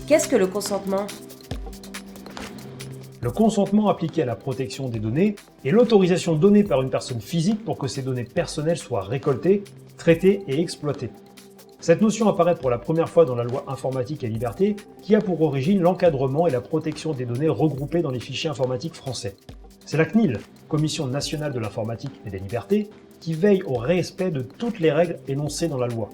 Qu'est-ce que le consentement? Le consentement appliqué à la protection des données est l'autorisation donnée par une personne physique pour que ces données personnelles soient récoltées, traitées et exploitées. Cette notion apparaît pour la première fois dans la loi informatique et liberté, qui a pour origine l'encadrement et la protection des données regroupées dans les fichiers informatiques français. C'est la CNIL, Commission nationale de l'informatique et des libertés, qui veille au respect de toutes les règles énoncées dans la loi.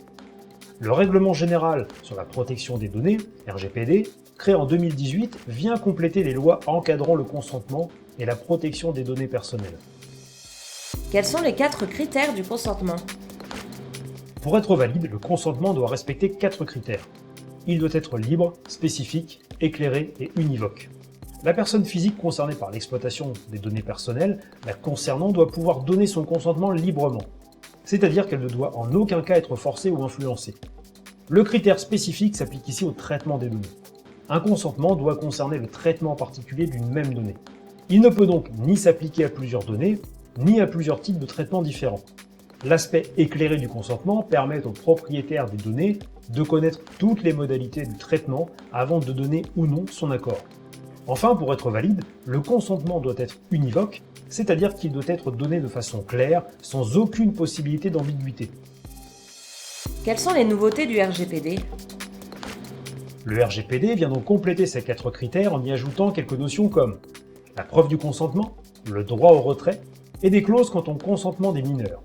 Le Règlement général sur la protection des données, RGPD, créé en 2018, vient compléter les lois encadrant le consentement et la protection des données personnelles. Quels sont les 4 critères du consentement? Pour être valide, le consentement doit respecter 4 critères. Il doit être libre, spécifique, éclairé et univoque. La personne physique concernée par l'exploitation des données personnelles, la concernant, doit pouvoir donner son consentement librement. C'est-à-dire qu'elle ne doit en aucun cas être forcée ou influencée. Le critère spécifique s'applique ici au traitement des données. Un consentement doit concerner le traitement particulier d'une même donnée. Il ne peut donc ni s'appliquer à plusieurs données, ni à plusieurs types de traitements différents. L'aspect éclairé du consentement permet aux propriétaires des données de connaître toutes les modalités du traitement avant de donner ou non son accord. Enfin, pour être valide, le consentement doit être univoque, c'est-à-dire qu'il doit être donné de façon claire, sans aucune possibilité d'ambiguïté. Quelles sont les nouveautés du RGPD? Le RGPD vient donc compléter ces 4 critères en y ajoutant quelques notions comme la preuve du consentement, le droit au retrait et des clauses quant au consentement des mineurs.